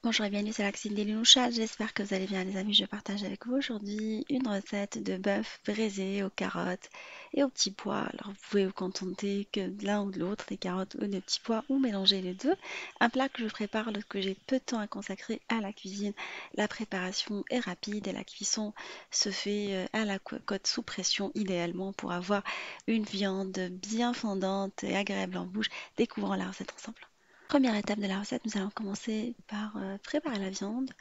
Bonjour et bienvenue sur la cuisine d'Elie Louchard. J'espère que vous allez bien les amis. Je partage avec vous aujourd'hui une recette de bœuf braisé aux carottes et aux petits pois. Alors vous pouvez vous contenter que de l'un ou de l'autre, des carottes ou des petits pois, ou mélanger les deux. Un plat que je prépare lorsque j'ai peu de temps à consacrer à la cuisine. La préparation est rapide et la cuisson se fait à la cocotte sous pression idéalement pour avoir une viande bien fondante et agréable en bouche. Découvrons la recette ensemble. Première étape de la recette, nous allons commencer par préparer la viande.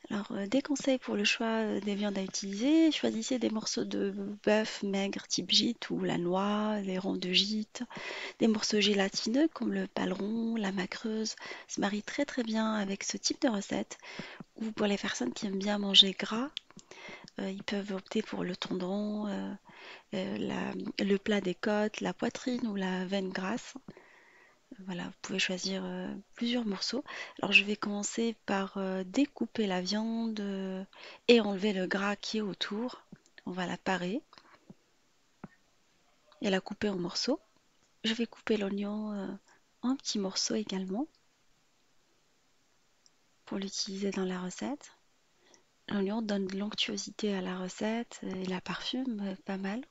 Alors, des conseils pour le choix des viandes à utiliser. Choisissez des morceaux de bœuf maigre type gîte ou la noix, les ronds de gîte. Des morceaux gélatineux comme le paleron, la macreuse se marient très très bien avec ce type de recette. Ou pour les personnes qui aiment bien manger gras, ils peuvent opter pour le tendron, le plat des côtes, la poitrine ou la veine grasse. Voilà, vous pouvez choisir plusieurs morceaux. Alors je vais commencer par découper la viande et enlever le gras qui est autour. On va la parer et la couper en morceaux. Je vais couper l'oignon en petits morceaux également pour l'utiliser dans la recette. L'oignon donne de l'onctuosité à la recette et la parfume pas mal.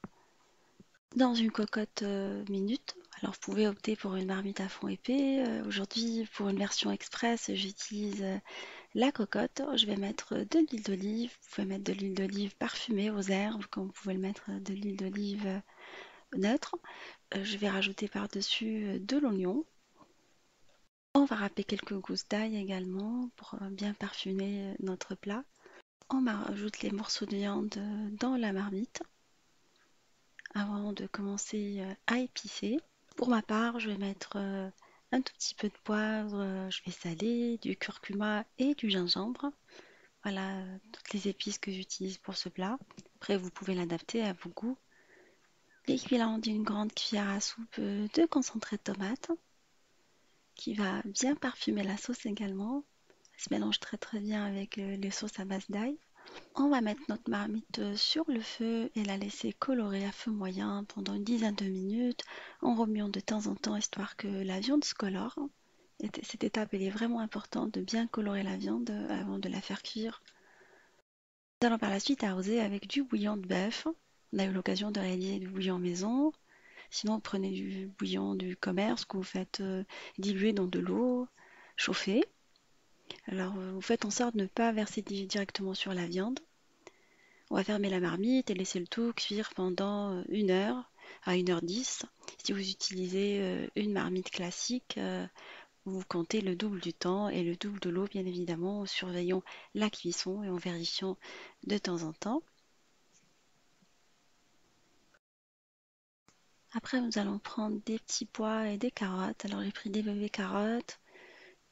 Dans une cocotte minute, alors vous pouvez opter pour une marmite à fond épais. Aujourd'hui, pour une version express, j'utilise la cocotte. Je vais mettre de l'huile d'olive. Vous pouvez mettre de l'huile d'olive parfumée aux herbes, comme vous pouvez le mettre de l'huile d'olive neutre. Je vais rajouter par-dessus de l'oignon. On va râper quelques gousses d'ail également pour bien parfumer notre plat. On rajoute les morceaux de viande dans la marmite avant de commencer à épicer. Pour ma part, je vais mettre un tout petit peu de poivre, je vais saler, du curcuma et du gingembre. Voilà toutes les épices que j'utilise pour ce plat. Après, vous pouvez l'adapter à vos goûts. L'équivalent d'une grande cuillère à soupe de concentré de tomate qui va bien parfumer la sauce également. Elle se mélange très très bien avec les sauces à base d'ail. On va mettre notre marmite sur le feu et la laisser colorer à feu moyen pendant une dizaine de minutes en remuant de temps en temps histoire que la viande se colore. Et cette étape elle est vraiment importante de bien colorer la viande avant de la faire cuire. Nous allons par la suite arroser avec du bouillon de bœuf. On a eu l'occasion de réaliser du bouillon maison. Sinon, vous prenez du bouillon du commerce que vous faites diluer dans de l'eau chauffée. Alors, vous faites en sorte de ne pas verser directement sur la viande. On va fermer la marmite et laisser le tout cuire pendant 1 heure à 1h10. Si vous utilisez une marmite classique, vous comptez le double du temps et le double de l'eau, bien évidemment, en surveillant la cuisson et en vérifiant de temps en temps. Après, nous allons prendre des petits pois et des carottes. Alors, j'ai pris des bébés carottes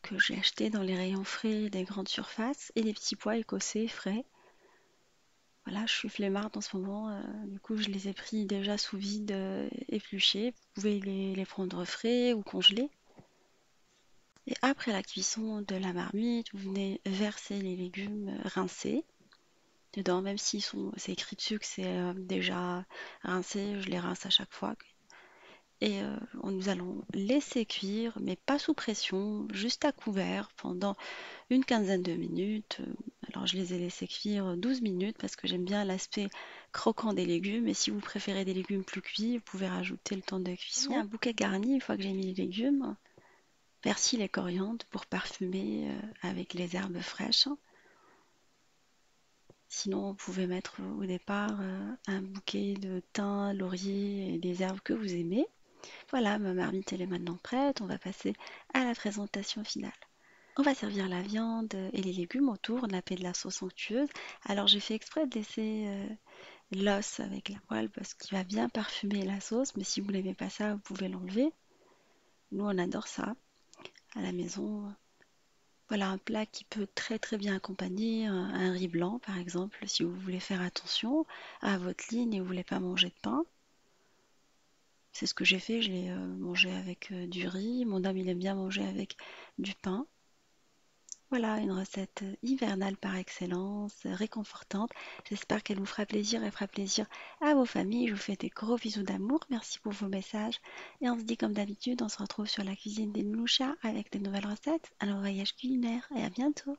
que j'ai achetés dans les rayons frais des grandes surfaces et des petits pois écossais frais. Voilà, je suis flemmarde en ce moment, du coup, je les ai pris déjà sous vide, épluchés. Vous pouvez les prendre frais ou congelés. Et après la cuisson de la marmite, vous venez verser les légumes rincés dedans, même s'ils sont, c'est écrit dessus que c'est déjà rincé, je les rince à chaque fois. Et nous allons laisser cuire, mais pas sous pression, juste à couvert pendant une quinzaine de minutes. Alors je les ai laissés cuire 12 minutes parce que j'aime bien l'aspect croquant des légumes. Et si vous préférez des légumes plus cuits, vous pouvez rajouter le temps de cuisson. Un bouquet garni une fois que j'ai mis les légumes, persil et coriandre pour parfumer avec les herbes fraîches. Sinon, vous pouvez mettre au départ un bouquet de thym, laurier et des herbes que vous aimez. Voilà, ma marmite elle est maintenant prête. On va passer à la présentation finale. On va servir la viande et les légumes autour, napper de la sauce onctueuse. Alors j'ai fait exprès de laisser l'os avec la poêle parce qu'il va bien parfumer la sauce, mais si vous n'aimez pas ça, vous pouvez l'enlever. Nous on adore ça à la maison. Voilà un plat qui peut très très bien accompagner un riz blanc par exemple, si vous voulez faire attention à votre ligne et vous voulez pas manger de pain. C'est ce que j'ai fait, je l'ai mangé avec du riz. Mon homme il aime bien manger avec du pain. Voilà, une recette hivernale par excellence, réconfortante. J'espère qu'elle vous fera plaisir et fera plaisir à vos familles. Je vous fais des gros bisous d'amour. Merci pour vos messages. Et on se dit comme d'habitude, on se retrouve sur la cuisine des Noulouchas avec des nouvelles recettes, un voyage culinaire et à bientôt.